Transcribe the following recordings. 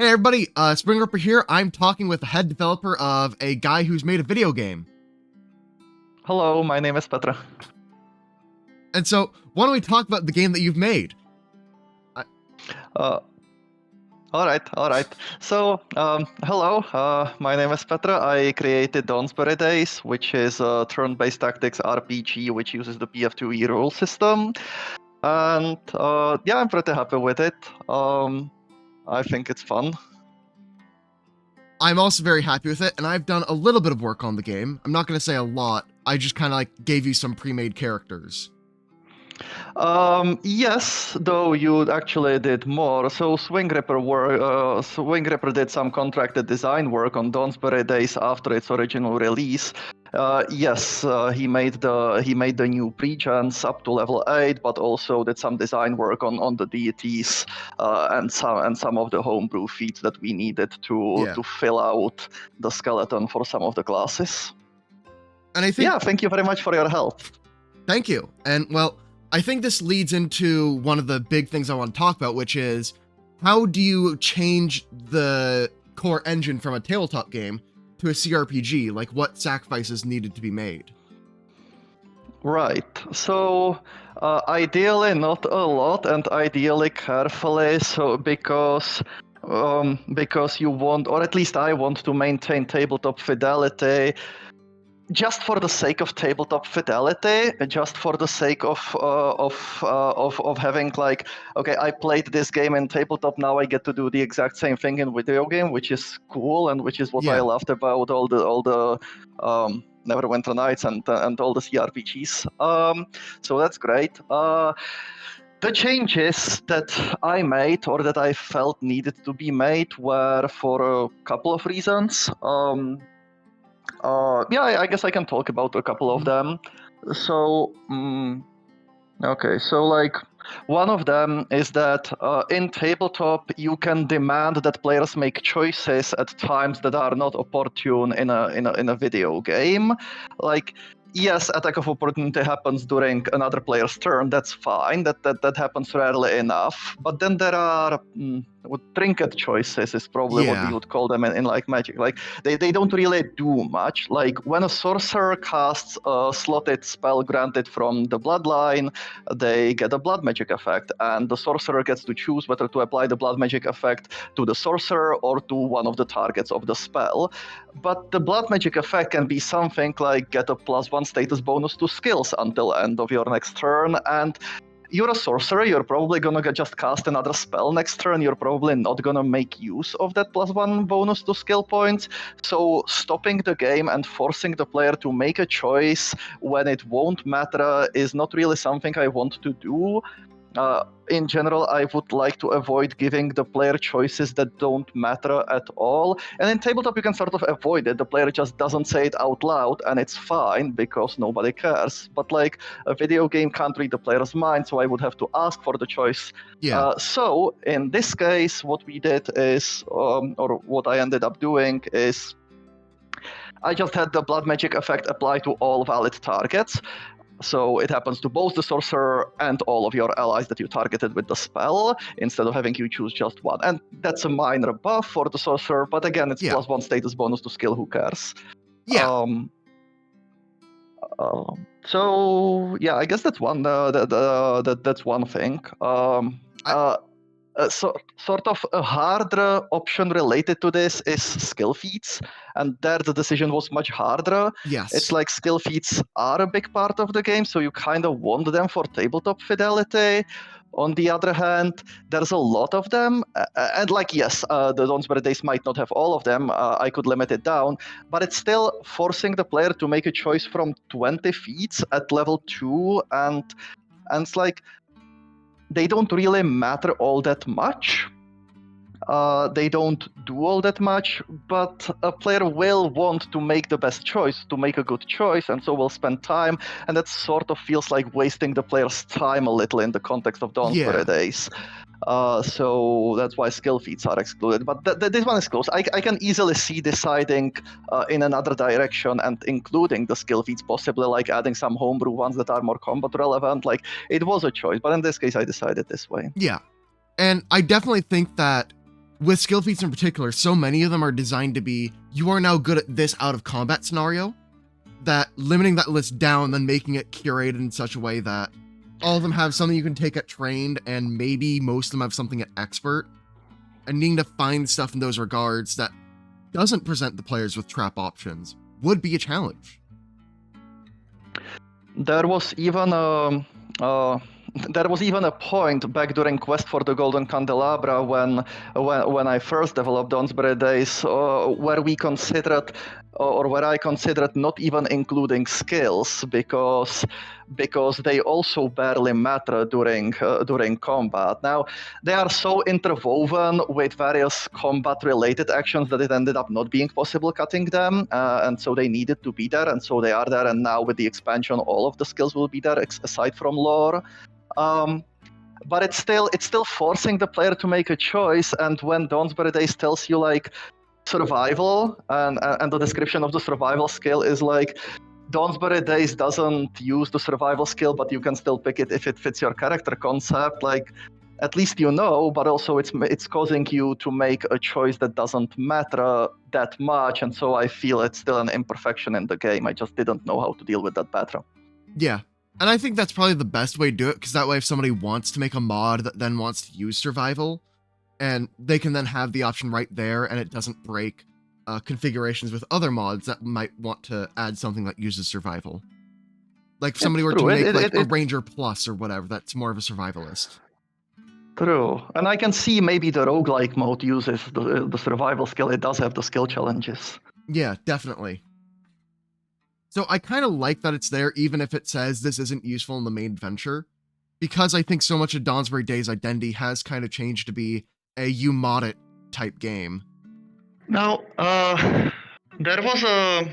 Hey everybody, Spring Ripper here. I'm talking with the head developer of a guy who's made a video game. Hello, my name is Petr. And so, why don't we talk about the game that you've made? Uh, all right. So, hello, my name is Petr. I created Dawnsbury Days, which is a turn-based tactics RPG which uses the PF2E rule system. And yeah, I'm pretty happy with it. I think it's fun. I'm also very happy with it, and I've done a little bit of work on the game. I'm not going to say a lot. I just kind of like gave you some pre-made characters. Yes, though you actually did more. So Swing Ripper did some contracted design work on Dawnsbury Days after its original release. Yes, he made the new pre-gens up to level 8, but also did some design work on the deities and some of the homebrew feats that we needed to fill out the skeleton for some of the classes. And I think thank you very much for your help. Thank you. And well, I think this leads into one of the big things I want to talk about, which is how do you change the core engine from a tabletop game to a CRPG? Like, what sacrifices needed to be made? Right. So ideally not a lot, and ideally carefully. So because you want, or at least I want to maintain tabletop fidelity. Just for the sake of tabletop fidelity, just for the sake of having like, okay, I played this game in tabletop, now I get to do the exact same thing in video game, which is cool and which is what I loved about all the Neverwinter Nights and all the CRPGs. So that's great. The changes that I made or that I felt needed to be made were for a couple of reasons. I guess I can talk about a couple of them. So, okay, so like one of them is that in tabletop you can demand that players make choices at times that are not opportune in a video game. Like, yes, attack of opportunity happens during another player's turn. That's fine. That happens rarely enough. But then there are trinket choices is probably what we would call them in like Magic. Like they don't really do much. Like when a sorcerer casts a slotted spell granted from the bloodline, they get a blood magic effect, and the sorcerer gets to choose whether to apply the blood magic effect to the sorcerer or to one of the targets of the spell. But the blood magic effect can be something like get a +1 status bonus to skills until end of your next turn, and you're a sorcerer, you're probably gonna just cast another spell next turn, you're probably not gonna make use of that +1 bonus to skill points. So stopping the game and forcing the player to make a choice when it won't matter is not really something I want to do. In general, I would like to avoid giving the player choices that don't matter at all. And in tabletop, you can sort of avoid it. The player just doesn't say it out loud, and it's fine because nobody cares. But like a video game can't read the player's mind, so I would have to ask for the choice. So in this case, what we did is, or what I ended up doing is, I just had the blood magic effect apply to all valid targets. So it happens to both the sorcerer and all of your allies that you targeted with the spell, instead of having you choose just one. And that's a minor buff for the sorcerer, but again, it's +1 status bonus to skill, who cares? So yeah, I guess that's one. That's one thing. Sort of a harder option related to this is skill feats, and there the decision was much harder. It's like skill feats are a big part of the game, so you kind of want them for tabletop fidelity. On the other hand, there's a lot of them, and like, yes, the Dawnsbury Days might not have all of them. I could limit it down, but it's still forcing the player to make a choice from 20 feats at level 2, and it's like, they don't really matter all that much. They don't do all that much, but a player will want to make the best choice, to make a good choice, and so will spend time, and that sort of feels like wasting the player's time a little in the context of Dawnsbury Days. So that's why skill feats are excluded. But this one is close. I can easily see deciding in another direction and including the skill feats, possibly like adding some homebrew ones that are more combat relevant. Like, it was a choice, but in this case, I decided this way. Yeah. And I definitely think that with skill feats in particular, so many of them are designed to be, you are now good at this out of combat scenario, that limiting that list down, then making it curated in such a way that all of them have something you can take at trained, and maybe most of them have something at expert, and needing to find stuff in those regards that doesn't present the players with trap options would be a challenge. There was even a point back during Quest for the Golden Candelabra when I first developed Dawnsbury Days, where we considered, or where I considered not even including skills because they also barely matter during combat. Now they are so interwoven with various combat-related actions that it ended up not being possible cutting them, and so they needed to be there, and so they are there. And now with the expansion, all of the skills will be there aside from lore. But it's still forcing the player to make a choice. And when Dawnsbury Days tells you like survival, and the description of the survival skill is like, Dawnsbury Days doesn't use the survival skill, but you can still pick it if it fits your character concept. Like, at least you know, but also it's causing you to make a choice that doesn't matter that much. And so I feel it's still an imperfection in the game. I just didn't know how to deal with that better. Yeah. And I think that's probably the best way to do it, because that way if somebody wants to make a mod that then wants to use survival, and they can then have the option right there, and it doesn't break configurations with other mods that might want to add something that uses survival. Like if somebody were to make a Ranger Plus or whatever, that's more of a survivalist. True. And I can see maybe the roguelike mode uses the survival skill. It does have the skill challenges. Yeah, definitely. So I kind of like that it's there, even if it says this isn't useful in the main adventure, because I think so much of Dawnsbury Days' identity has kind of changed to be a you mod it type game. Now, there was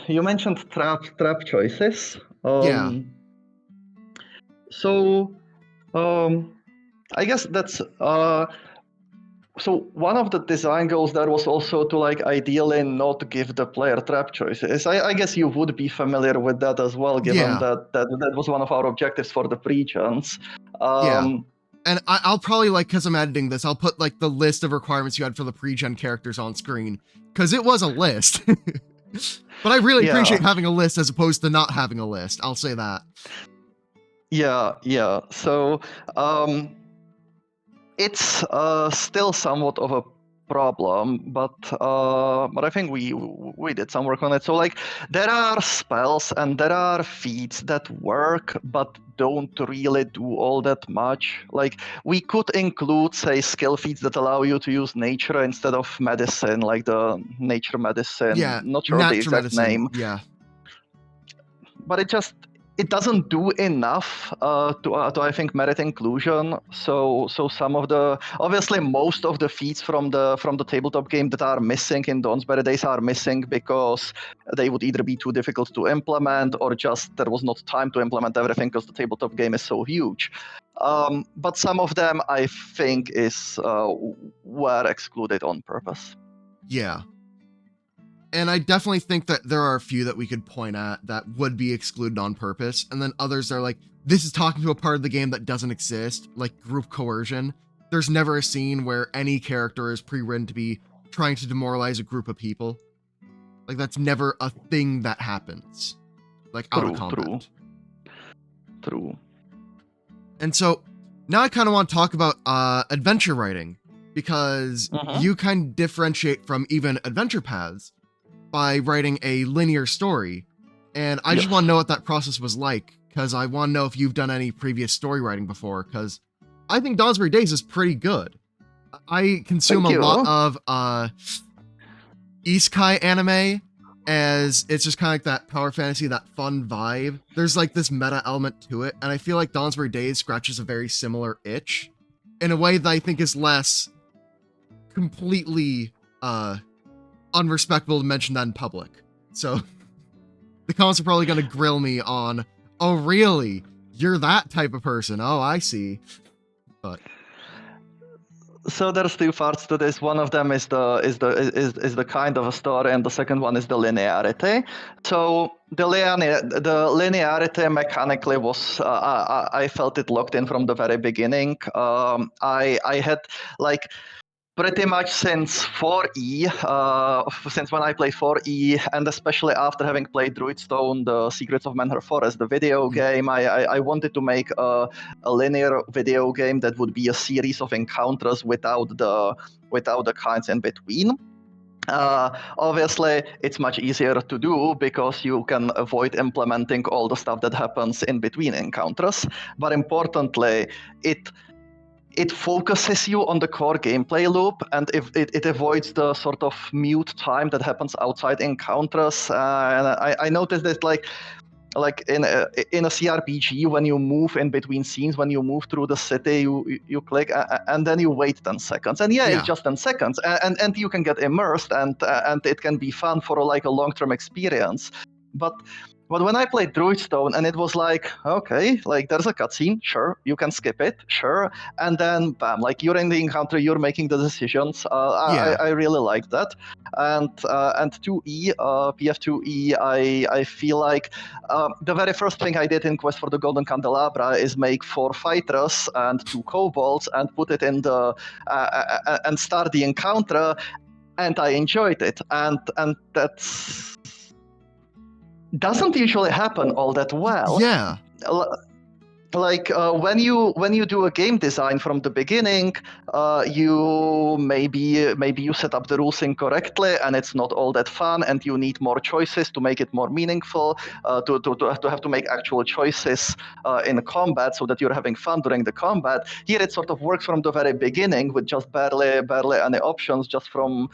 you mentioned trap choices. Yeah. So, I guess that's so one of the design goals there was also to like ideally not give the player trap choices. I guess you would be familiar with that as well, given that was one of our objectives for the pre-gens. Yeah. And I'll probably, like, because I'm editing this, I'll put, like, the list of requirements you had for the pre-gen characters on screen, because it was a list. But I really appreciate having a list as opposed to not having a list. I'll say that. Yeah. So, it's still somewhat of a problem, but I think we did some work on it. So like there are spells and there are feats that work but don't really do all that much. Like we could include, say, skill feats that allow you to use nature instead of medicine, like the nature medicine. Yeah, not sure the exact medicine. name. Yeah, but it doesn't do enough to I think merit inclusion. So some of the, obviously most of the feats from the tabletop game that are missing in Dawnsbury Days are missing because they would either be too difficult to implement or just there was not time to implement everything because the tabletop game is so huge. But some of them I think were excluded on purpose. Yeah. And I definitely think that there are a few that we could point at that would be excluded on purpose. And then others are like, this is talking to a part of the game that doesn't exist, like group coercion. There's never a scene where any character is pre-written to be trying to demoralize a group of people. Like that's never a thing that happens. Like out of combat. True. And so now I kind of want to talk about adventure writing, because you kind of differentiate from even adventure paths by writing a linear story. And I just want to know what that process was like, because I want to know if you've done any previous story writing before, because I think Dawnsbury Days is pretty good. I consume a lot of isekai anime, as it's just kind of like that power fantasy, that fun vibe. There's like this meta element to it, and I feel like Dawnsbury Days scratches a very similar itch in a way that I think is less completely unrespectable to mention that in public. So the comments are probably going to grill me on, oh really, you're that type of person, oh I see. But so there's two parts to this. One of them is the kind of a story, and the second one is the linearity. So the linearity mechanically was I felt it locked in from the very beginning. I had like pretty much since 4E, since when I played 4E, and especially after having played Druidstone, The Secrets of Manor Forest, the video game, I wanted to make a linear video game that would be a series of encounters without the kinds in between. Obviously, it's much easier to do because you can avoid implementing all the stuff that happens in between encounters. But importantly, it focuses you on the core gameplay loop, and if it avoids the sort of mute time that happens outside encounters. And I noticed that like in a CRPG, when you move in between scenes, when you move through the city, you click and then you wait 10 seconds, and it's just 10 seconds, and you can get immersed, and it can be fun for like a long-term experience. But when I played Druidstone, and it was like, okay, like there's a cutscene, sure, you can skip it, sure, and then bam, like you're in the encounter, you're making the decisions. I really like that, and 2E, PF2E, I feel like the very first thing I did in Quest for the Golden Candelabra is make 4 fighters and 2 kobolds and put it in the and start the encounter, and I enjoyed it, and that's doesn't usually happen all that well. Yeah. Like when you do a game design from the beginning, you maybe you set up the rules incorrectly, and it's not all that fun, and you need more choices to make it more meaningful. To have to make actual choices in combat so that you're having fun during the combat. Here it sort of works from the very beginning with just barely any options, just from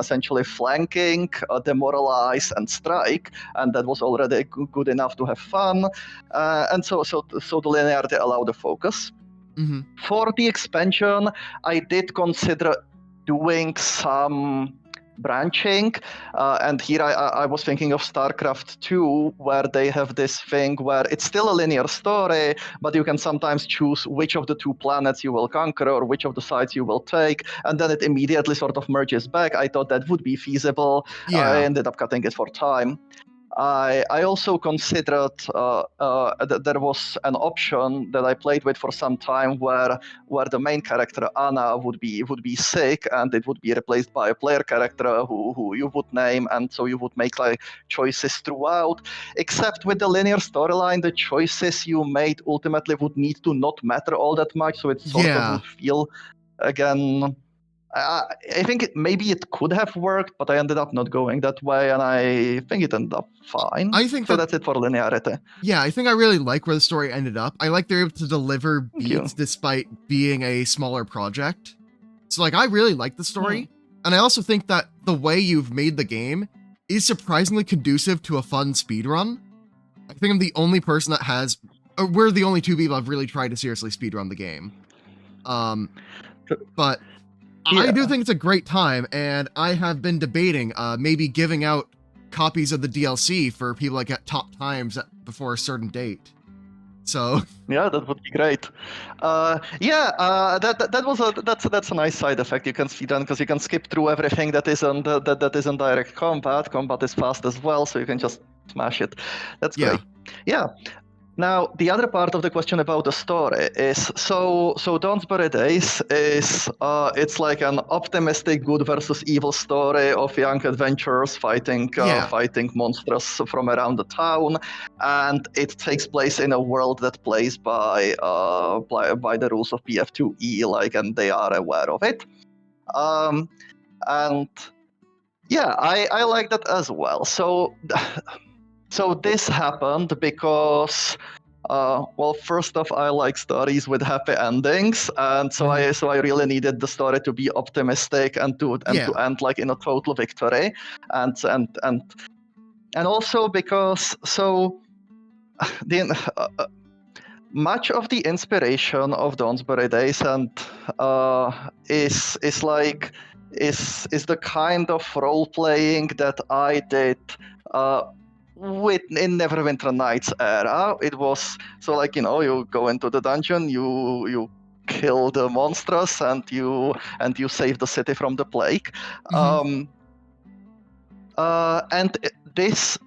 essentially flanking, demoralize, and strike, and that was already good enough to have fun. And so the linearity allowed the focus. Mm-hmm. For the expansion, I did consider doing some branching, and here I was thinking of StarCraft 2, where they have this thing where it's still a linear story, but you can sometimes choose which of the 2 planets you will conquer or which of the sides you will take, and then it immediately sort of merges back. I thought that would be feasible. I ended up cutting it for time. I also considered that there was an option that I played with for some time where the main character Anna would be sick, and it would be replaced by a player character who you would name, and so you would make like choices throughout. Except with the linear storyline, the choices you made ultimately would need to not matter all that much, so it sort of would feel again. I think maybe it could have worked, but I ended up not going that way, and I think it ended up fine. I think so. That's it for linearity. Yeah, I think I really like where the story ended up. I like they're able to deliver beats despite being a smaller project. So like, I really like the story, and I also think that the way you've made the game is surprisingly conducive to a fun speedrun. I think I'm the only person that has, or we're the only 2 people I've really tried to seriously speedrun the game. But I do think it's a great time, and I have been debating maybe giving out copies of the DLC for people that get top times before a certain date. So yeah, that would be great. That's a nice side effect you can see then, because you can skip through everything that isn't direct combat. Combat is fast as well, so you can just smash it. That's great. Yeah. Now, the other part of the question about the story is, so Dawnsbury Days is, it's like an optimistic good versus evil story of young adventurers fighting monsters from around the town, and it takes place in a world that plays by the rules of PF2E, like, and they are aware of it. And yeah, I like that as well. So this happened because, well, first off, I like stories with happy endings, and so I really needed the story to be optimistic and to end like in a total victory, and also because much of the inspiration of Dawnsbury Days and is the kind of role playing that I did. In Neverwinter Nights era, it was so like, you go into the dungeon, you kill the monsters, and you save the city from the plague. And this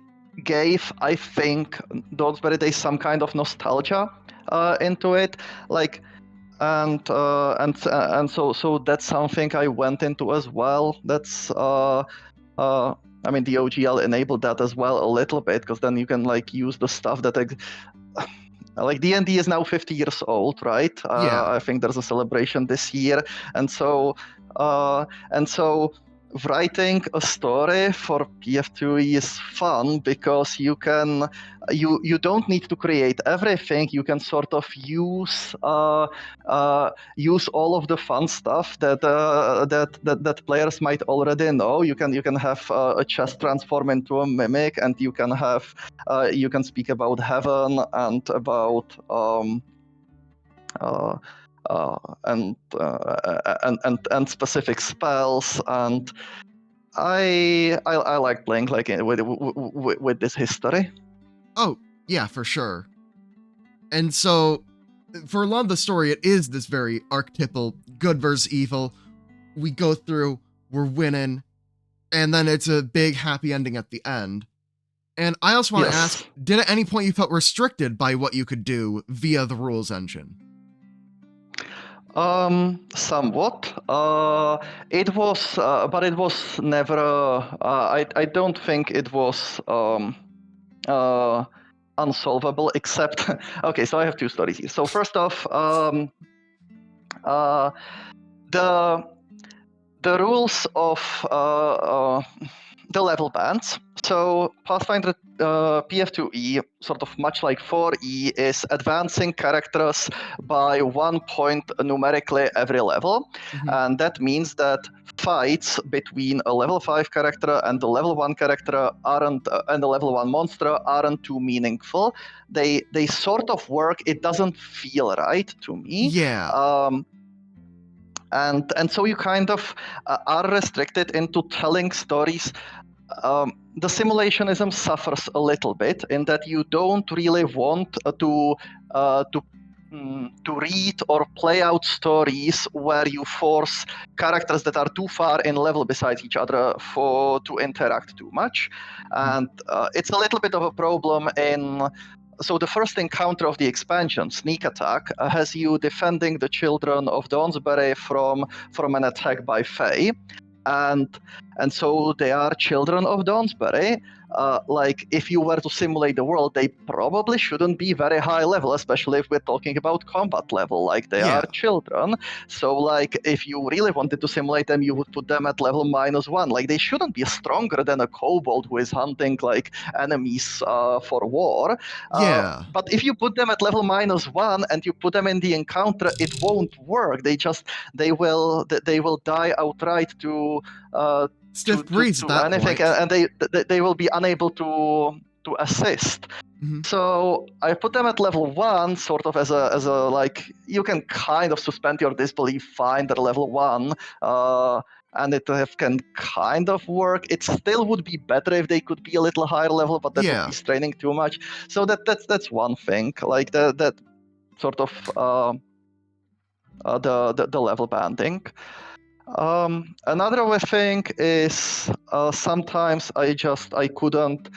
gave, I think, Dawnsbury Days some kind of nostalgia into it. Like, and so that's something I went into as well. That's I mean, the OGL enabled that as well a little bit, because then you can like use the stuff that like D&D is now 50 years old, right? Yeah. I think there's a celebration this year, and so writing a story for PF2E is fun because you don't need to create everything. You can sort of use all of the fun stuff that players might already know. You can have a chest transform into a mimic, and you can speak about heaven and about and specific spells, and I like playing like with this history. Oh, yeah, for sure. And so, for a lot of the story, it is this very archetypal good versus evil. We go through, we're winning, and then it's a big happy ending at the end. And I also want to Yes. ask, did at any point you felt restricted by what you could do via the rules engine? Somewhat. It was, but it was never. I don't think it was unsolvable. Except, okay. So I have two stories here. So first off, the rules of the level bands. So Pathfinder PF2E, sort of much like 4E, is advancing characters by 1 point numerically every level. Mhm. And that means that fights between a level 5 character and the level 1 character aren't, and the level 1 monster aren't too meaningful. They sort of work. It doesn't feel right to me. Yeah. And so you kind of are restricted into telling stories. The simulationism suffers a little bit in that you don't really want to read or play out stories where you force characters that are too far in level besides each other to interact too much. And it's a little bit of a problem in. So the first encounter of the expansion, Sneak Attack, has you defending the children of Dawnsbury from an attack by Fae. And so they are children of Dawnsbury. Like, if you were to simulate the world, they probably shouldn't be very high level, especially if we're talking about combat level. Like, they are children. So, like, if you really wanted to simulate them, you would put them at level -1. Like, they shouldn't be stronger than a kobold who is hunting, like, enemies for war. Yeah. But if you put them at level -1 and you put them in the encounter, it won't work. They will die outright to Stiff breeze at that anything, point. and they will be unable to assist. So I put them at level 1, sort of as a like, you can kind of suspend your disbelief fine. They're level 1, and it can kind of work. It still would be better if they could be a little higher level, but that would be straining too much. So that's one thing. Like that sort of the level banding. Another thing is sometimes I couldn't.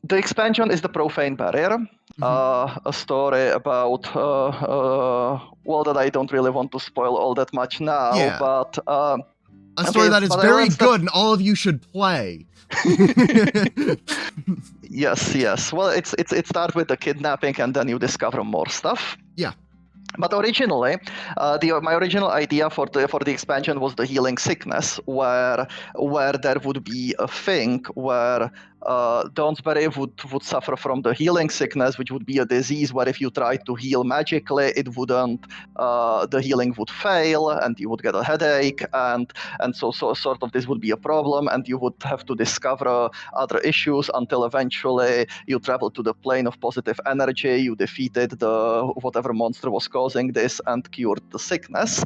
The expansion is the Profane Barrier, a story about well, that I don't really want to spoil all that much now, but a story that is very good and all of you should play. Yes. Well, it starts with the kidnapping and then you discover more stuff. Yeah. But originally, my original idea for the expansion was the healing sickness, where there would be a thing where Dawnsbury would suffer from the healing sickness, which would be a disease where if you tried to heal magically, it wouldn't. The healing would fail, and you would get a headache, and so sort of this would be a problem, and you would have to discover other issues until eventually you travel to the plane of positive energy. You defeated the whatever monster was causing this and cured the sickness,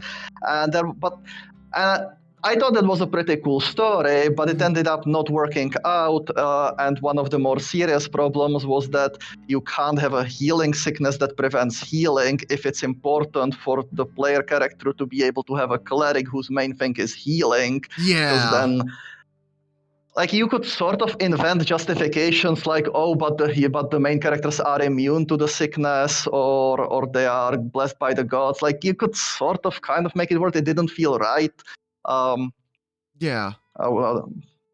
I thought that was a pretty cool story, but it ended up not working out. And one of the more serious problems was that you can't have a healing sickness that prevents healing if it's important for the player character to be able to have a cleric whose main thing is healing. Yeah. Because then like you could sort of invent justifications like, oh, but the main characters are immune to the sickness, or they are blessed by the gods. Like you could sort of kind of make it work. It didn't feel right. Yeah. Well,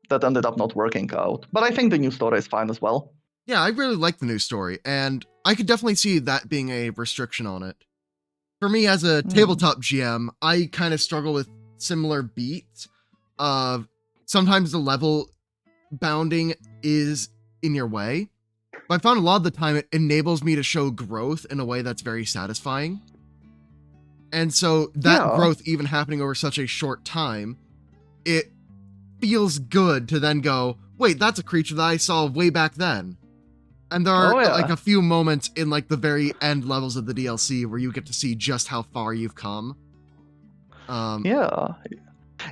that ended up not working out. But I think the new story is fine as well. Yeah, I really like the new story, and I could definitely see that being a restriction on it. For me, as a tabletop GM, I kind of struggle with similar beats of sometimes the level bounding is in your way, but I found a lot of the time it enables me to show growth in a way that's very satisfying. And so that growth even happening over such a short time, it feels good to then go, wait, that's a creature that I saw way back then. And there are like a few moments in like the very end levels of the DLC where you get to see just how far you've come.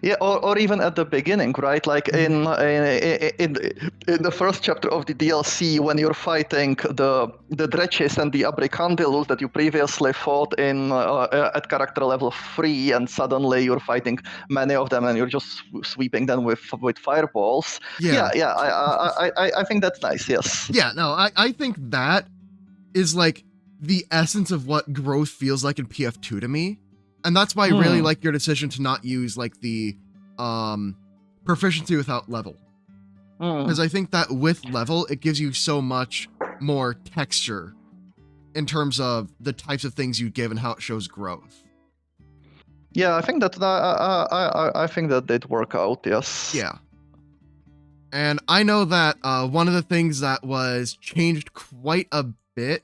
Yeah, or even at the beginning, right? Like in the first chapter of the DLC, when you're fighting the Dretches and the Abricandilus that you previously fought in at character level 3, and suddenly you're fighting many of them, and you're just sweeping them with fireballs. I think that's nice. Yes. Yeah, no, I think that is like the essence of what growth feels like in PF2 to me. And that's why I really like your decision to not use like the proficiency without level. Because I think that with level, it gives you so much more texture in terms of the types of things you give and how it shows growth. Yeah, I think that I think that did work out. Yes. Yeah. And I know that one of the things that was changed quite a bit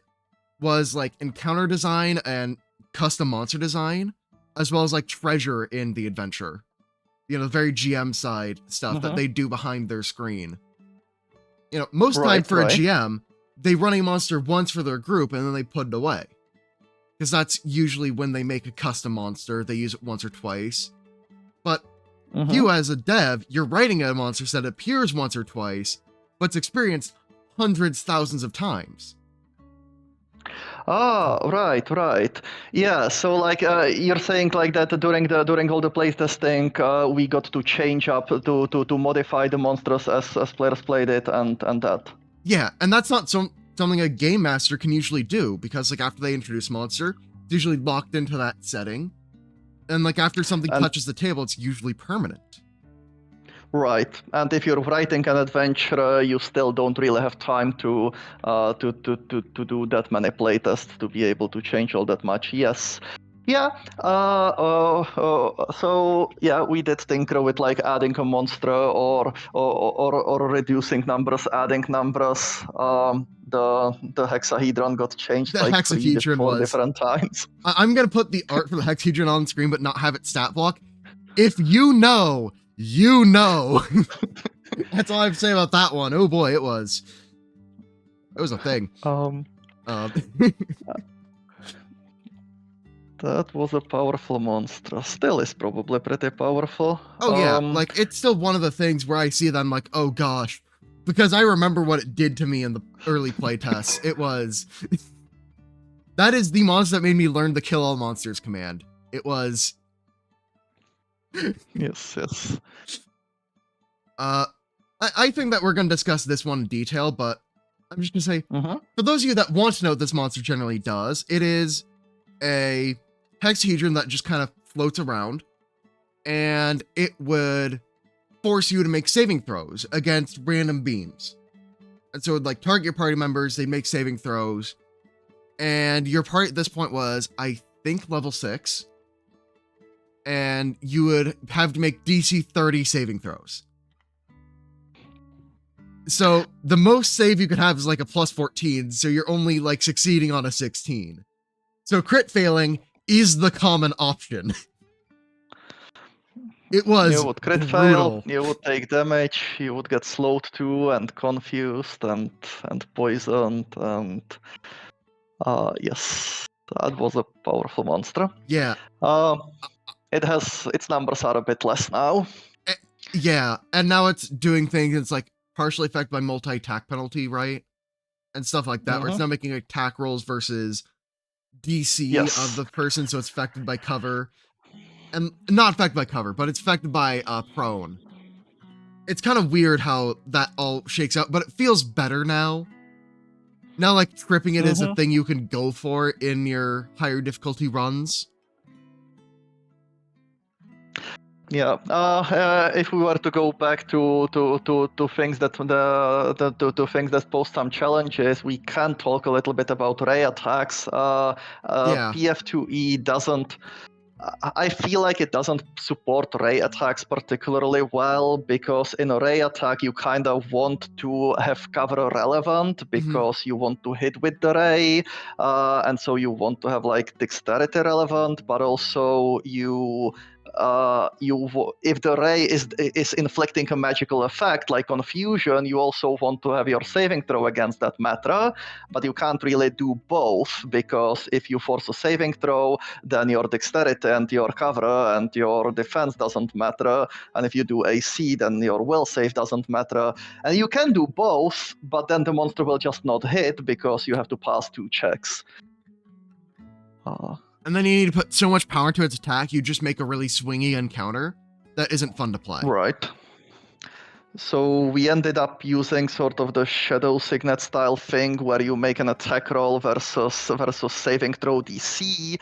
was like encounter design and custom monster design, as well as like treasure in the adventure. You know, the very GM side stuff that they do behind their screen. You know, most time for a GM, they run a monster once for their group and then they put it away. Because that's usually when they make a custom monster, they use it once or twice. But you as a dev, you're writing a monster set that appears once or twice, but it's experienced hundreds, thousands of times. Oh, right. Yeah, so like you're saying like that during all the playtesting, we got to change up to modify the monsters as players played it and that. Yeah, and that's not something a game master can usually do, because like after they introduce monster, it's usually locked into that setting. And like after something touches the table, it's usually permanent. Right, and if you're writing an adventure, you still don't really have time to do that many playtests to be able to change all that much. Yes, yeah. So yeah, we did tinker with like adding a monster or reducing numbers, adding numbers. The hexahedron got changed The like hexahedron 4 different times. I'm gonna put the art for the hexahedron on screen, but not have it stat block. If you know, you know. That's all I have to say about that one. Oh boy, it was a thing. That was a powerful monster. Still is probably pretty powerful. Oh yeah, like it's still one of the things where I see that I'm like, oh gosh, because I remember what it did to me in the early playtests. It was that is the monster that made me learn the kill all monsters command. It was yes. I think that we're going to discuss this one in detail, but I'm just going to say, for those of you that want to know what this monster generally does, it is a hexahedron that just kind of floats around, and it would force you to make saving throws against random beams. And so it would like target your party members, they'd make saving throws, and your party at this point was, I think, level 6, and you would have to make DC 30 saving throws. So the most save you could have is like a plus 14, so you're only like succeeding on a 16. So crit failing is the common option. It was You would crit fail, you would take damage, you would get slowed too, and confused, and poisoned, and yes, that was a powerful monster. Yeah. Its numbers are a bit less now. Yeah, and now it's doing things. It's like partially affected by multi-attack penalty, right? And stuff like that, where it's now making attack rolls versus DC of the person, so it's affected by cover. And not affected by cover, but it's affected by prone. it's kind of weird how that all shakes out, but it feels better now. Now, like, tripping it is a thing you can go for in your higher difficulty runs. Yeah. If we were to go back to things that to things that pose some challenges, we can talk a little bit about ray attacks. Yeah. PF2E doesn't. I feel like it doesn't support ray attacks particularly well, because in a ray attack you kind of want to have cover relevant because you want to hit with the ray, and so you want to have like dexterity relevant, but also if the ray is inflicting a magical effect like confusion, you also want to have your saving throw against that matter, but you can't really do both, because if you force a saving throw, then your dexterity and your cover and your defense doesn't matter, and if you do AC, then your will save doesn't matter, and you can do both, but then the monster will just not hit because you have to pass 2 checks. And then you need to put so much power to its attack, you just make a really swingy encounter that isn't fun to play. Right. So we ended up using sort of the Shadow Signet style thing where you make an attack roll versus saving throw DC,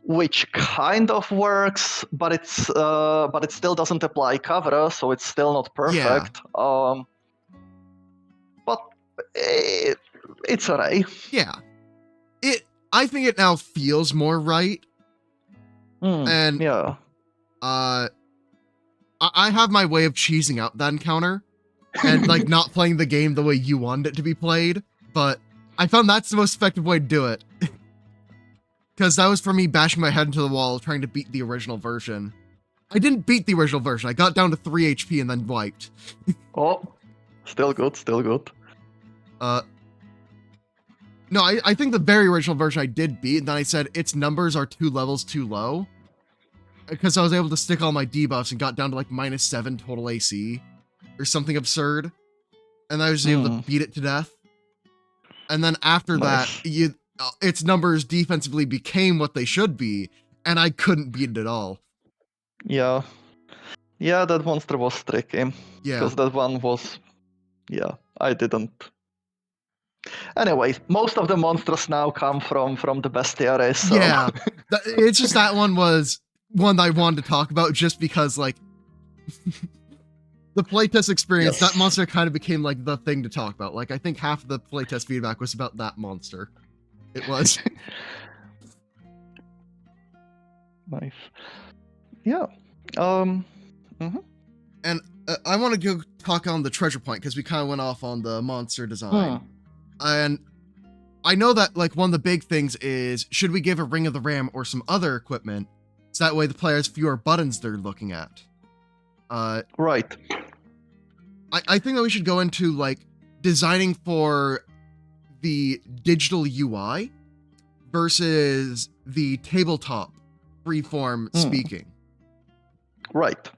which kind of works, but it still doesn't apply cover, so it's still not perfect. Yeah. But it's alright. Yeah. I think it now feels more right. And yeah. I have my way of cheesing out that encounter and like not playing the game the way you wanted it to be played, but I found that's the most effective way to do it. Because that was for me bashing my head into the wall trying to beat the original version. I didn't beat the original version. I got down to 3 HP and then wiped. Oh, still good. No, I think the very original version I did beat, and then I said its numbers are 2 levels too low. Because I was able to stick all my debuffs and got down to like -7 total AC. Or something absurd. And I was able to beat it to death. And then after that, its numbers defensively became what they should be, and I couldn't beat it at all. Yeah. Yeah, that monster was tricky. Yeah. Because that one was... Yeah, I didn't... Anyway, most of the monsters now come from the bestiaries, so... Yeah. It's just that one was one I wanted to talk about just because, like... the playtest experience, that monster kind of became, like, the thing to talk about. Like, I think half of the playtest feedback was about that monster. It was. Nice. Yeah. And I want to go talk on the treasure point, because we kind of went off on the monster design. And I know that, like, one of the big things is, should we give a Ring of the Ram or some other equipment, so that way the player has fewer buttons they're looking at? Right. I think that we should go into, like, designing for the digital UI versus the tabletop freeform speaking. Right.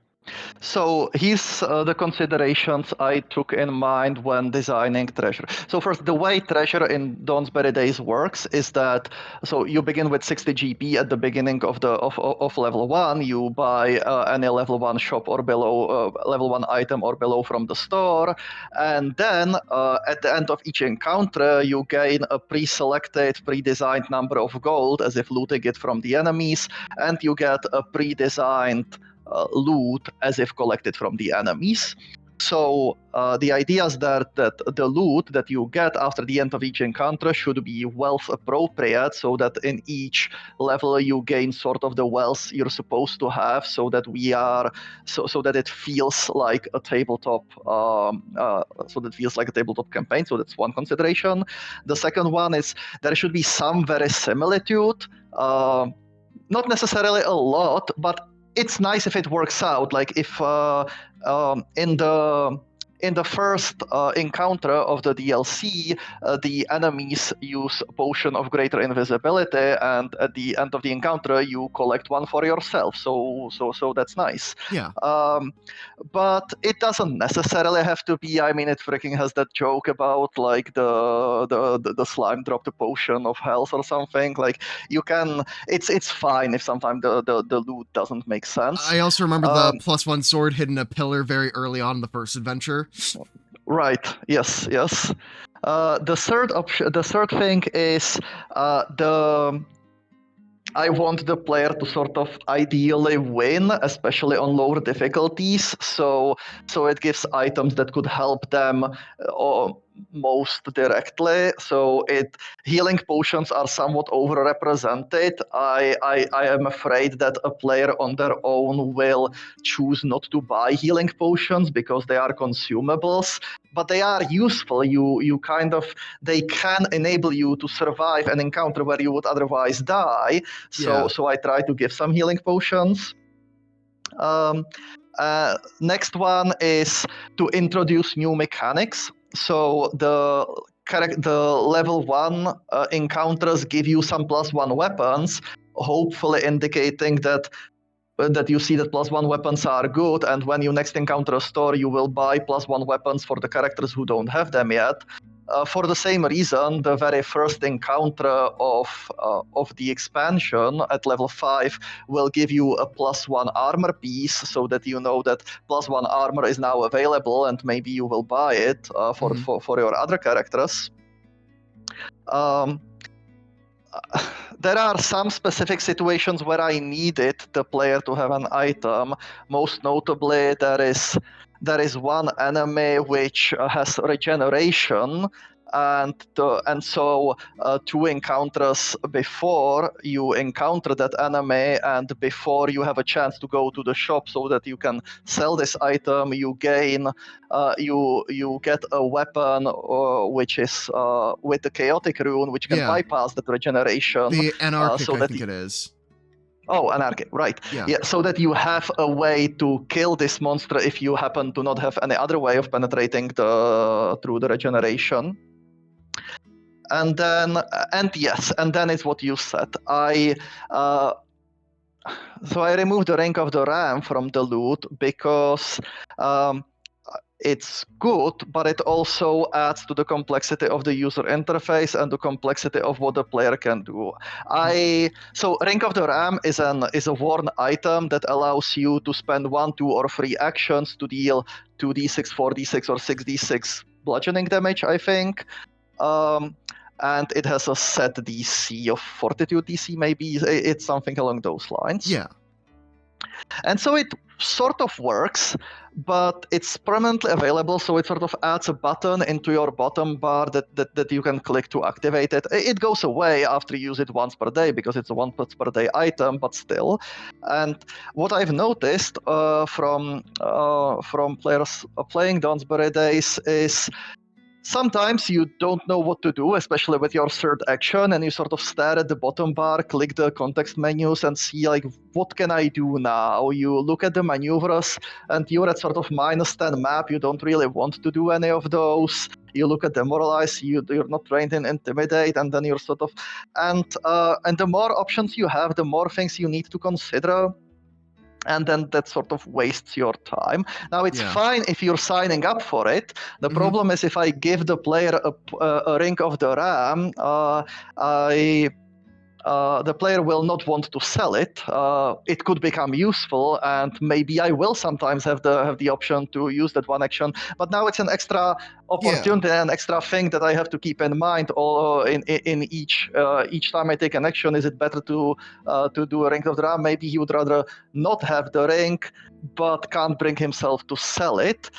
So here's the considerations I took in mind when designing Treasure. So first, the way Treasure in Dawnsbury Days works is that, so you begin with 60 GP at the beginning of level 1. You buy any level 1 shop or below, level 1 item or below from the store. And then at the end of each encounter, you gain a pre-selected, pre-designed number of gold, as if looting it from the enemies, and you get a pre-designed loot as if collected from the enemies. So the idea is that the loot that you get after the end of each encounter should be wealth appropriate, so that in each level you gain sort of the wealth you're supposed to have, so that so that it feels like a tabletop campaign. So that's one consideration. The second one is there should be some verisimilitude, not necessarily a lot, but it's nice if it works out. Like if in in the first encounter of the DLC, the enemies use a potion of greater invisibility, and at the end of the encounter, you collect one for yourself. So that's nice. Yeah. But it doesn't necessarily have to be. I mean, it freaking has that joke about like the slime drop the potion of health or something. Like you can. It's fine if sometimes the loot doesn't make sense. I also remember the +1 sword hidden a pillar very early on in the first adventure. Right. Yes. The third thing is I want the player to sort of ideally win, especially on lower difficulties. So it gives items that could help them most directly. So healing potions are somewhat overrepresented. I am afraid that a player on their own will choose not to buy healing potions because they are consumables, but they are useful. They can enable you to survive an encounter where you would otherwise die. So I try to give some healing potions. Next one is to introduce new mechanics. So the level 1 encounters give you some +1 weapons, hopefully indicating that you see that +1 weapons are good, and when you next encounter a store, you will buy +1 weapons for the characters who don't have them yet. For the same reason, the very first encounter of the expansion at level 5 will give you a +1 armor piece, so that you know that +1 armor is now available, and maybe you will buy it for your other characters. There are some specific situations where I needed the player to have an item. Most notably, there is one enemy which has regeneration, and so 2 encounters before you encounter that enemy, and before you have a chance to go to the shop so that you can sell this item, you gain you get a weapon which is with the chaotic rune, which can bypass that regeneration. The anarchic, I think it is. Oh, anarchic, right. Yeah, so that you have a way to kill this monster if you happen to not have any other way of penetrating through the regeneration. And then it's what you said. So I removed the Ring of the Ram from the loot because it's good, but it also adds to the complexity of the user interface and the complexity of what the player can do. So Ring of the Ram is a worn item that allows you to spend 1, 2, or 3 actions to deal 2d6, 4d6, or 6d6 bludgeoning damage, I think. And it has a set DC of Fortitude DC, maybe. It's something along those lines. Yeah. And so it sort of works, but it's permanently available, so it sort of adds a button into your bottom bar that you can click to activate it. It goes away after you use it once per day because it's a once per day item, but still. And what I've noticed from players playing Dawnsbury Days is sometimes you don't know what to do, especially with your third action, and you sort of stare at the bottom bar, click the context menus, and see, like, what can I do now? You look at the maneuvers, and you're at sort of -10 map. You don't really want to do any of those. You look at Demoralize, you're not trained in Intimidate, and then you're sort of... And the more options you have, the more things you need to consider. And then that sort of wastes your time. Now, it's fine if you're signing up for it. The problem is if I give the player a Ring of the Ram, the player will not want to sell it. It could become useful, and maybe I will sometimes have the option to use that one action. But now it's an extra opportunity, an extra thing that I have to keep in mind. Or in each time I take an action, is it better to do a Ring of the Ram? Maybe he would rather not have the ring, but can't bring himself to sell it.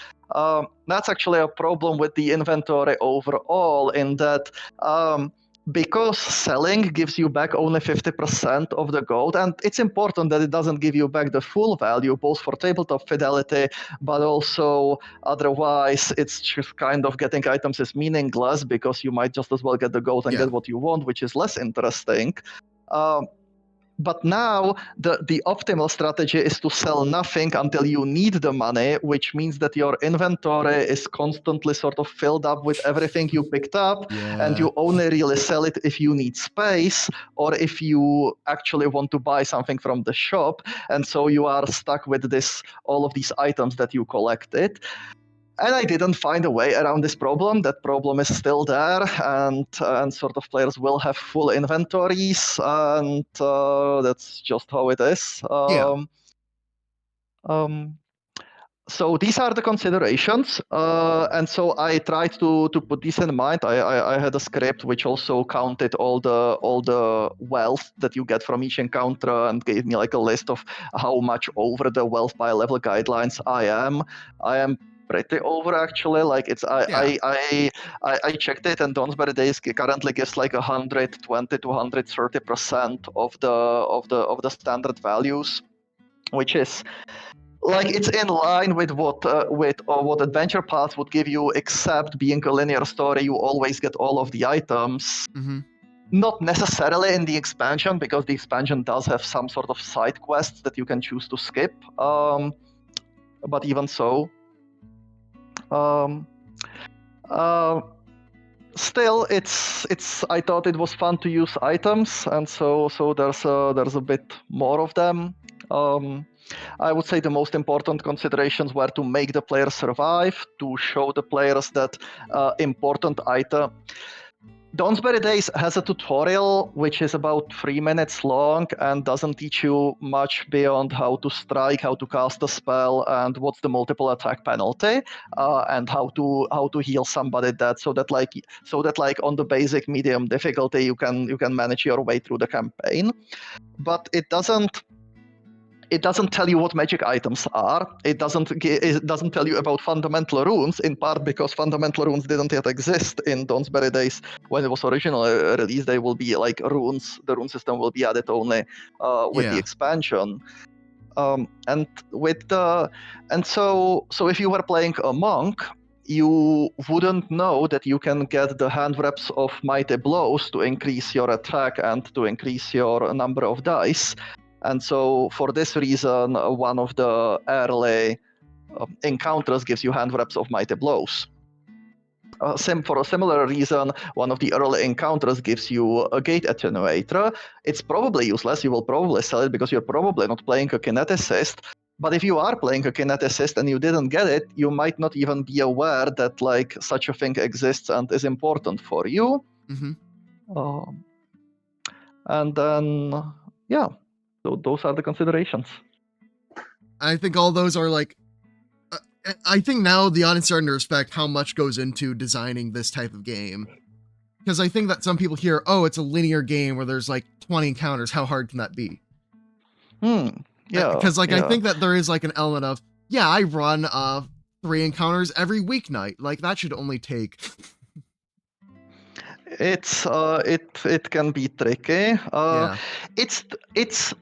That's actually a problem with the inventory overall, in that because selling gives you back only 50% of the gold, and it's important that it doesn't give you back the full value, both for tabletop fidelity, but also otherwise it's just kind of getting items is meaningless, because you might just as well get the gold and get what you want, which is less interesting. But now the optimal strategy is to sell nothing until you need the money, which means that your inventory is constantly sort of filled up with everything you picked up, and you only really sell it if you need space or if you actually want to buy something from the shop. And so you are stuck with all of these items that you collected. And I didn't find a way around this problem. That problem is still there, and sort of players will have full inventories, and that's just how it is. So these are the considerations, and so I tried to put this in mind. I had a script which also counted all the wealth that you get from each encounter and gave me like a list of how much over the wealth by level guidelines I am. I am pretty over actually. Like I checked it, and Dawnsbury Days currently gives like 120 to 130% of the standard values, which is like it's in line with what Adventure Path would give you, except being a linear story, you always get all of the items. Mm-hmm. Not necessarily in the expansion, because the expansion does have some sort of side quests that you can choose to skip. But even so, still, it's. I thought it was fun to use items, and so there's a bit more of them. I would say the most important considerations were to make the player survive, to show the players that important item. Dawnsbury Days has a tutorial which is about 3 minutes long and doesn't teach you much beyond how to strike, how to cast a spell, and what's the multiple attack penalty, and how to heal somebody dead. So that like on the basic medium difficulty you can manage your way through the campaign, but it doesn't tell you what magic items are. It doesn't tell you about fundamental runes, in part because fundamental runes didn't yet exist in Dawnsbury Days when it was originally released. They will be like runes. The rune system will be added only with the expansion. So if you were playing a monk, you wouldn't know that you can get the hand wraps of mighty blows to increase your attack and to increase your number of dice. And so for this reason, one of the early encounters gives you hand wraps of mighty blows. For a similar reason, one of the early encounters gives you a gate attenuator. It's probably useless. You will probably sell it because you're probably not playing a kineticist. But if you are playing a kineticist and you didn't get it, you might not even be aware that like such a thing exists and is important for you. Mm-hmm. And then, yeah. So those are the considerations. I think all those are like, I think now the audience is starting to respect how much goes into designing this type of game. Because I think that some people hear, oh, it's a linear game where there's like 20 encounters. How hard can that be? Yeah. Because I think that there is like an element of, yeah, I run 3 encounters every weeknight. Like that should only take. It can be tricky. It's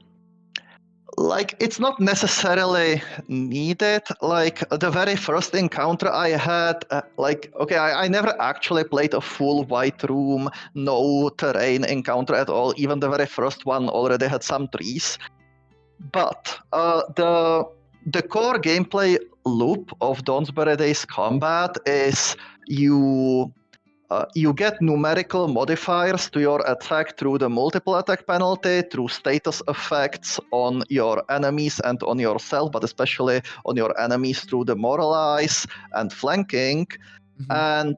like it's not necessarily needed. Like the very first encounter I had, I never actually played a full white room, no terrain encounter at all. Even the very first one already had some trees. But the core gameplay loop of Dawnsbury Days combat is you get numerical modifiers to your attack through the multiple attack penalty, through status effects on your enemies and on yourself, but especially on your enemies through demoralize and flanking, and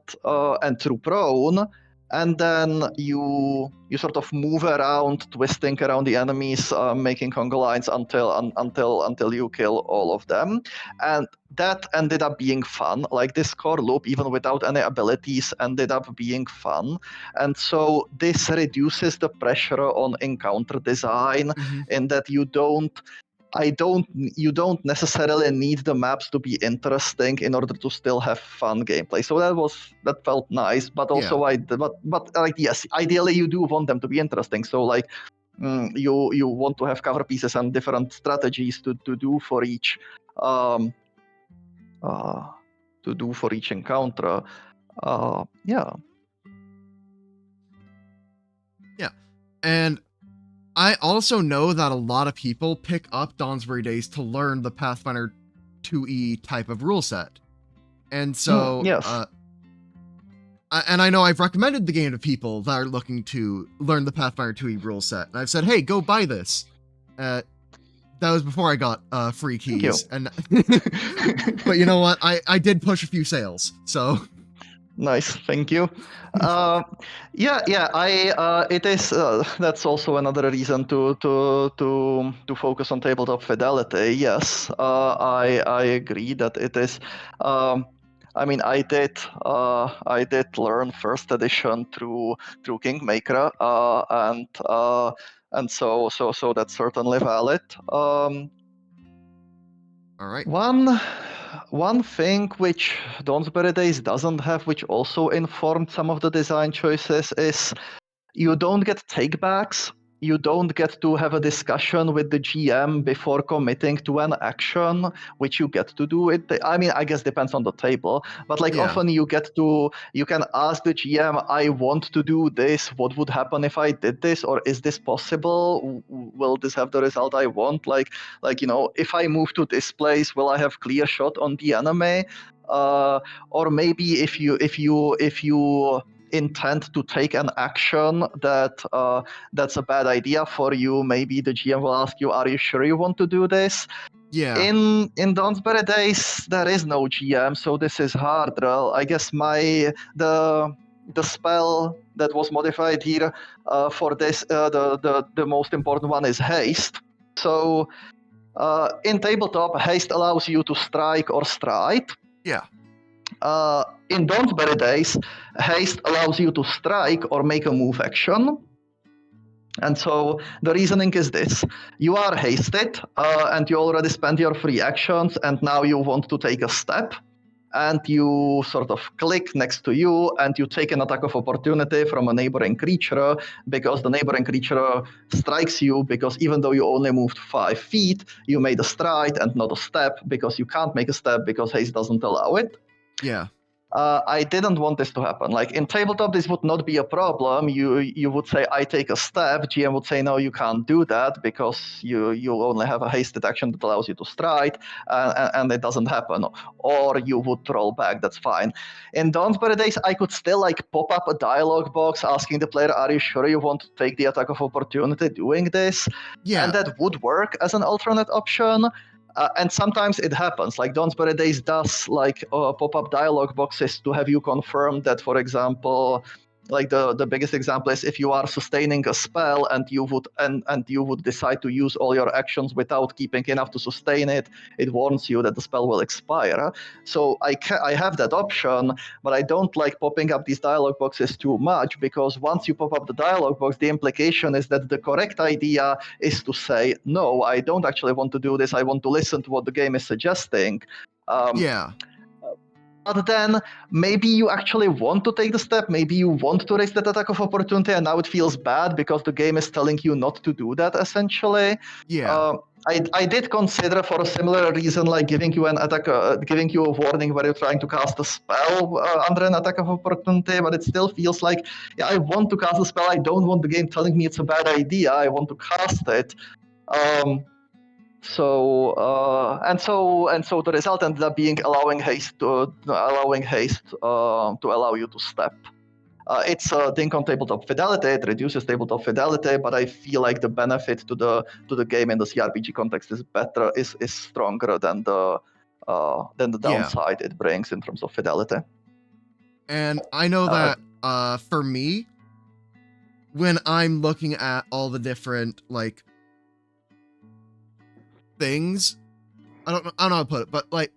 through prone. And then you sort of move around, twisting around the enemies, making conga lines until you kill all of them. And that ended up being fun. Like this core loop, even without any abilities, ended up being fun. And so this reduces the pressure on encounter design in that you don't necessarily need the maps to be interesting in order to still have fun gameplay. So that felt nice, but also yes, ideally you do want them to be interesting. So like you want to have cover pieces and different strategies to do for each encounter. Yeah. And I also know that a lot of people pick up Dawnsbury Days to learn the Pathfinder 2e type of rule set. And so, Yes. and I know I've recommended the game to people that are looking to learn the Pathfinder 2e rule set. And I've said, hey, go buy this. That was before I got free keys. And but you know what? I did push a few sales, so. Nice, thank you. It is. That's also another reason to focus on tabletop fidelity. Yes, I agree that it is. I mean, I did learn first edition through Kingmaker, and so that's certainly valid. All right. One thing which Dawnsbury Days doesn't have, which also informed some of the design choices, is you don't get takebacks. You don't get to have a discussion with the GM before committing to an action, which you get to do it. I mean, I guess depends on the table, but like Yeah. often you can ask the GM, I want to do this. What would happen if I did this? Or is this possible? Will this have the result I want? Like, if I move to this place, will I have clear shot on the enemy? Or maybe if you intend to take an action that's a bad idea for you, maybe the GM will ask you, are you sure you want to do this? Yeah. In Dawnsbury Days, there is no GM, so this is harder. I guess the spell that was modified here for this, the most important one is haste. So in tabletop, haste allows you to strike or stride. Yeah. In Dawnsbury Days, haste allows you to strike or make a move action. And so the reasoning is this. You are hasted, and you already spent your free actions, and now you want to take a step. And you sort of click next to you, and you take an attack of opportunity from a neighboring creature, because the neighboring creature strikes you, because even though you only moved 5 feet, you made a stride and not a step, because you can't make a step because haste doesn't allow it. Yeah. I didn't want this to happen. Like in tabletop, this would not be a problem. You would say, I take a step. GM would say, no, you can't do that because you only have a hasted action that allows you to stride, and it doesn't happen. Or you would roll back. That's fine. In Dawnsbury Days, I could still like pop up a dialogue box asking the player, are you sure you want to take the attack of opportunity doing this? Yeah. And that would work as an alternate option. And sometimes it happens, like Dawnsbury Days does like pop-up dialog boxes to have you confirm that, for example, like the biggest example is if you are sustaining a spell and you would decide to use all your actions without keeping enough to sustain it, it warns you that the spell will expire. So I have that option, but I don't like popping up these dialog boxes too much, because once you pop up the dialog box, the implication is that the correct idea is to say, no, I don't actually want to do this. I want to listen to what the game is suggesting. Yeah. But then maybe you actually want to take the step, maybe you want to raise that attack of opportunity, and now it feels bad because the game is telling you not to do that, essentially. Yeah. I did consider, for a similar reason, like giving you an attack, giving you a warning where you're trying to cast a spell under an attack of opportunity, but it still feels like, yeah, I want to cast a spell, I don't want the game telling me it's a bad idea, I want to cast it. So the result ended up being allowing haste to allow you to step. It's a thing on tabletop fidelity. It reduces tabletop fidelity, but I feel like the benefit to the game in the CRPG context is stronger than the downside it brings in terms of fidelity. And I know that for me, when I'm looking at all the different like things, I don't know how to put it, but like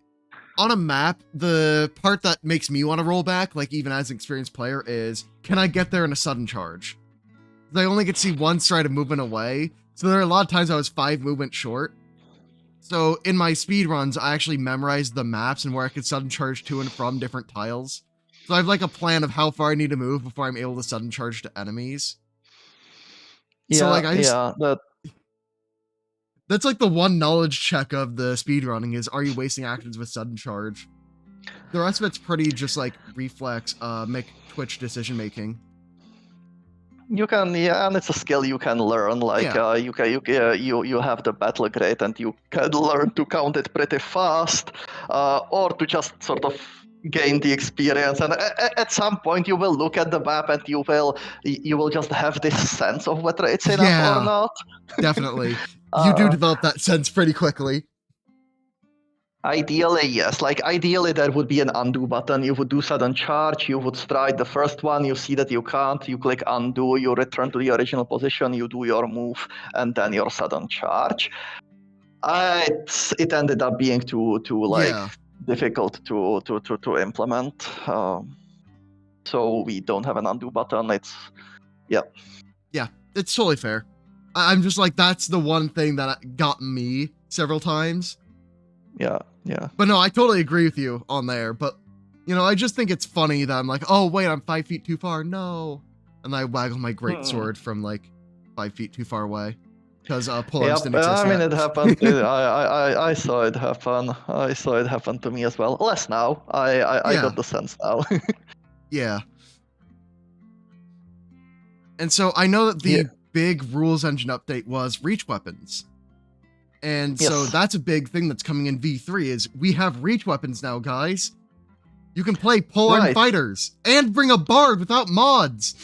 on a map, the part that makes me want to roll back, like even as an experienced player, is can I get there in a sudden charge? I only get to see one stride of movement away, so there are a lot of times I was 5 movement short. So in my speed runs, I actually memorized the maps and where I could sudden charge to and from different tiles. So I have like a plan of how far I need to move before I'm able to sudden charge to enemies. Yeah, so like I just, yeah, that's like the one knowledge check of the speedrunning is, are you wasting actions with sudden charge? The rest of it's pretty just like reflex, make twitch decision making. You can, yeah, and it's a skill you can learn. Like Yeah. you have the battle grade, and you can learn to count it pretty fast, or to just sort of gain the experience. And at some point, you will look at the map, and you will just have this sense of whether it's enough or Yeah, not. definitely. You do Uh, develop that sense pretty quickly. Ideally, yes. Like ideally, there would be an undo button. You would do sudden charge. You would strike the first one. You see that you can't. You click undo. You return to the original position. You do your move, and then your sudden charge. It ended up being too Yeah. difficult to implement. So we don't have an undo button. Yeah, it's totally fair. I'm just like, that's the one thing that got me several times. Yeah. But no, I totally agree with you on there. But, I just think it's funny that I'm like, oh, wait, I'm 5 feet too far. No. And I waggle my great sword from like 5 feet too far away. Because pull-ups didn't exist I mean, yet. it happened. I saw it happen. I saw it happen to me as well. Less now. I Yeah. got the sense now. Yeah. And so I know that the big rules engine update was reach weapons. And so Yes. that's a big thing that's coming in V3 is we have reach weapons now, guys. You can play pull-on Right. fighters and bring a bard without mods.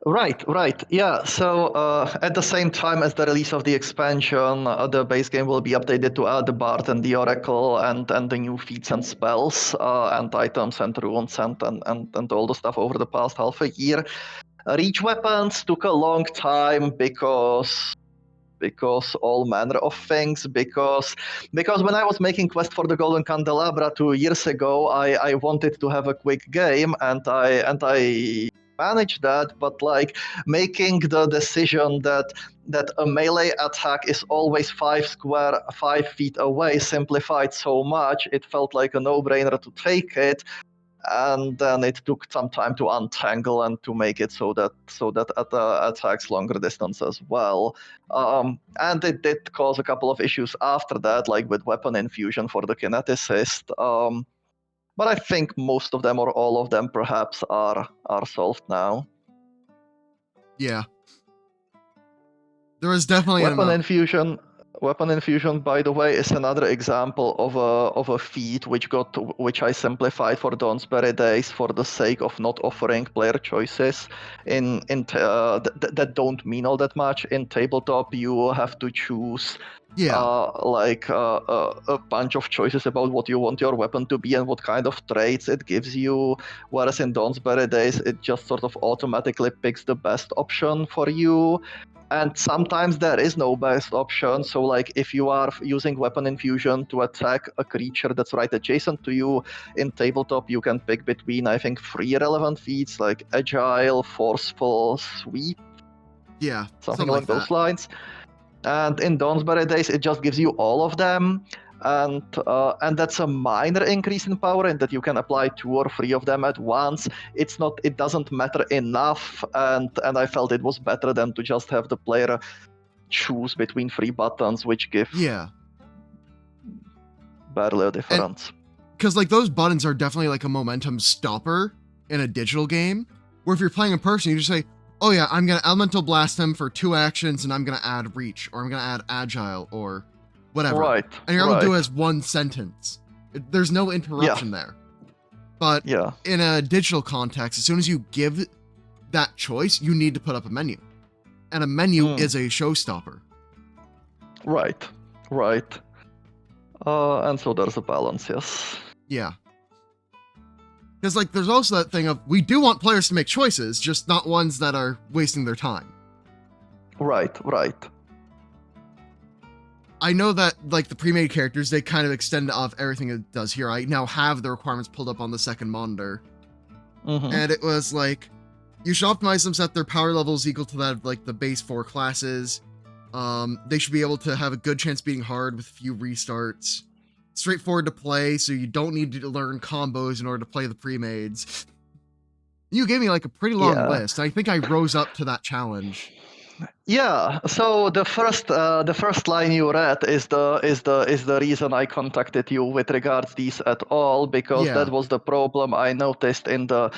Right. Yeah. So at the same time as the release of the expansion, the base game will be updated to add the Bard and the Oracle and the new feats and spells and items and runes and all the stuff over the past half a year. Reach weapons took a long time because all manner of things, because when I was making Quest for the Golden Candelabra 2 years ago, I wanted to have a quick game, and I managed that, but like making the decision that a melee attack is always 5 feet away simplified so much, it felt like a no-brainer to take it. And then it took some time to untangle and to make it so that attacks longer distance as well. And it did cause a couple of issues after that, like with weapon infusion for the kineticist. But I think most of them or all of them perhaps are solved now. Yeah. There was definitely Weapon infusion, by the way, is another example of a feat which I simplified for Dawnsbury Days for the sake of not offering player choices that don't mean all that much. In tabletop, you have to choose a bunch of choices about what you want your weapon to be and what kind of traits it gives you. Whereas in Dawnsbury Days, it just sort of automatically picks the best option for you. And sometimes there is no best option. So like if you are using weapon infusion to attack a creature that's right adjacent to you in tabletop, you can pick between, I think, 3 relevant feats like agile, forceful, sweep. Yeah. Something along those lines. And in Dawnsbury Days, it just gives you all of them. And that's a minor increase in power in that you can apply 2 or 3 of them at once. It doesn't matter enough, and I felt it was better than to just have the player choose between 3 buttons, which give barely a difference. Because like those buttons are definitely like a momentum stopper in a digital game, where if you're playing in person, you just say, oh yeah, I'm gonna elemental blast him for 2 actions, and I'm gonna add reach, or I'm gonna add agile, or whatever. Right. And you're able to do it as one sentence. There's no interruption there. But in a digital context, as soon as you give that choice, you need to put up a menu. And a menu is a showstopper. Right. And so there's a balance, yes. Yeah. Because like there's also that thing of, we do want players to make choices, just not ones that are wasting their time. Right. I know that like the pre-made characters, they kind of extend off everything it does here. I now have the requirements pulled up on the second monitor. And it was like, you should optimize them so that their power level is equal to that of like the base 4 classes. They should be able to have a good chance beating hard with few restarts. Straightforward to play, so you don't need to learn combos in order to play the pre-mades. You gave me like a pretty long list. I think I rose up to that challenge. Yeah. So the first line you read is the reason I contacted you with regards these at all, because that was the problem I noticed in the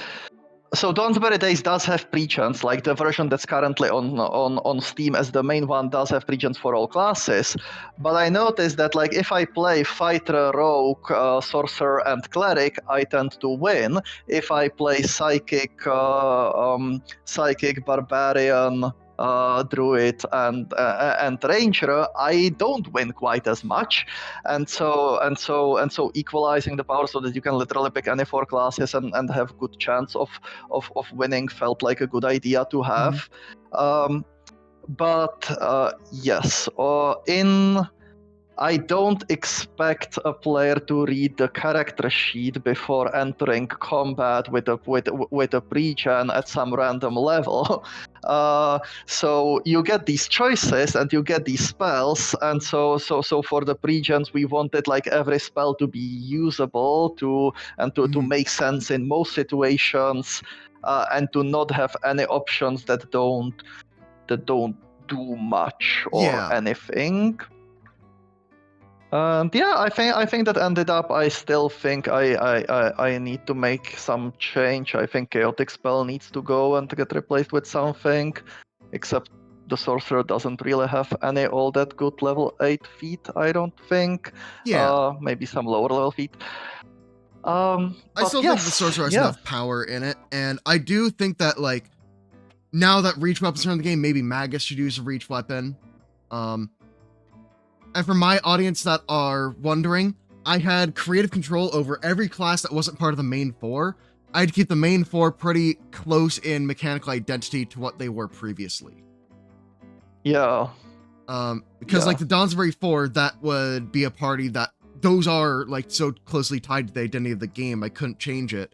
So Dawnsbury Days does have pre-gens, like the version that's currently on Steam as the main one does have pre-gens for all classes. But I noticed that like if I play fighter, rogue, sorcerer, and cleric, I tend to win. If I play psychic, barbarian, druid, and ranger, I don't win quite as much. And so equalizing the power so that you can literally pick any 4 classes and have good chance of winning felt like a good idea to have. But yes, I don't expect a player to read the character sheet before entering combat with a pre-gen at some random level. So you get these choices and you get these spells, and so for the pre-gens we wanted like every spell to be usable to make sense in most situations, and to not have any options that don't do much or anything. And yeah, I think that ended up. I still think I need to make some change. I think chaotic spell needs to go and get replaced with something, except the sorcerer doesn't really have any all that good level 8 feat. I don't think. Maybe some lower level feat. I still think the sorcerer has enough power in it, and I do think that like now that reach weapons are in the game, maybe Magus should use a reach weapon. And for my audience that are wondering, I had creative control over every class that wasn't part of the main 4. I had to keep the main 4 pretty close in mechanical identity to what they were previously. Yeah. Because like the Dawnsbury 4, that would be a party that those are like so closely tied to the identity of the game, I couldn't change it.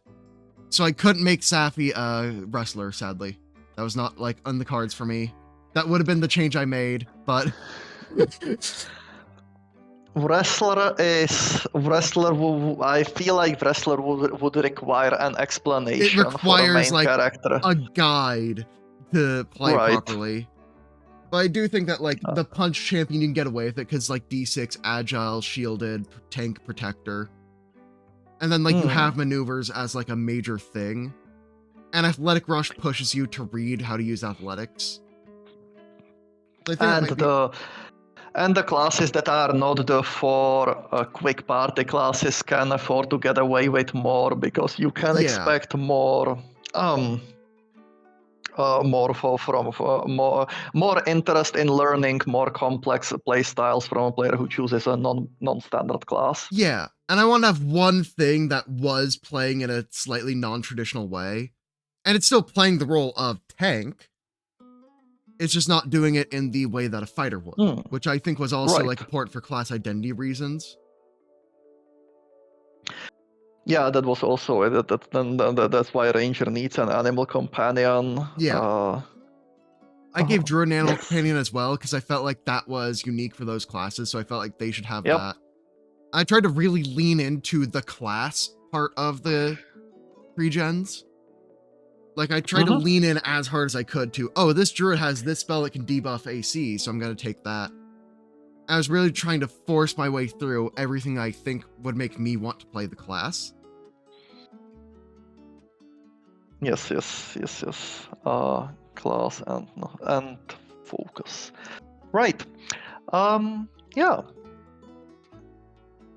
So I couldn't make Safi a wrestler, sadly. That was not like on the cards for me. That would have been the change I made, but... Wrestler. I feel like wrestler would require an explanation. It requires for a main character. a guide to play properly. But I do think that like the punch champion, you can get away with it because like D6, agile, shielded, tank, protector, and then like you have maneuvers as like a major thing, and athletic rush pushes you to read how to use athletics. So I think and the classes that are not the 4 quick party classes can afford to get away with more because you can expect more more interest in learning more complex play styles from a player who chooses a non-standard class. Yeah, and I want to have one thing that was playing in a slightly non-traditional way, and it's still playing the role of tank. It's just not doing it in the way that a fighter would, which I think was also like important for class identity reasons. Yeah, that was also that's why Ranger needs an animal companion. Yeah. I gave Druid an animal companion as well because I felt like that was unique for those classes, so I felt like they should have that. I tried to really lean into the class part of the pre-gens. Like, I tried to lean in as hard as I could to, oh, this druid has this spell that can debuff AC, so I'm going to take that. I was really trying to force my way through everything I think would make me want to play the class. Yes. Class and focus. Right. Yeah.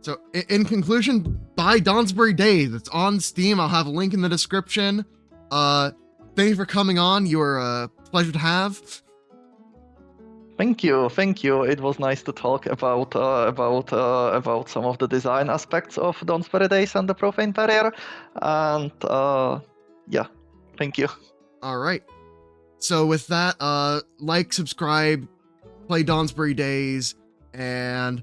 So, in conclusion, buy Dawnsbury Days. It's on Steam. I'll have a link in the description. Thank you for coming on. You're a pleasure to have. Thank you. It was nice to talk about some of the design aspects of Dawnsbury Days and the Profane Barrier. And yeah, thank you. All right. So with that, like, subscribe, play Dawnsbury Days, and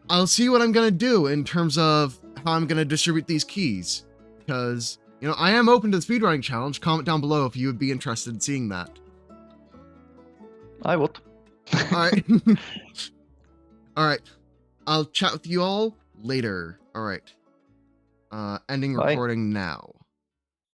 I'll see what I'm gonna do in terms of how I'm gonna distribute these keys, because I am open to the speedrunning challenge. Comment down below if you would be interested in seeing that. I would. All right. All right. I'll chat with you all later. All right. Ending recording now.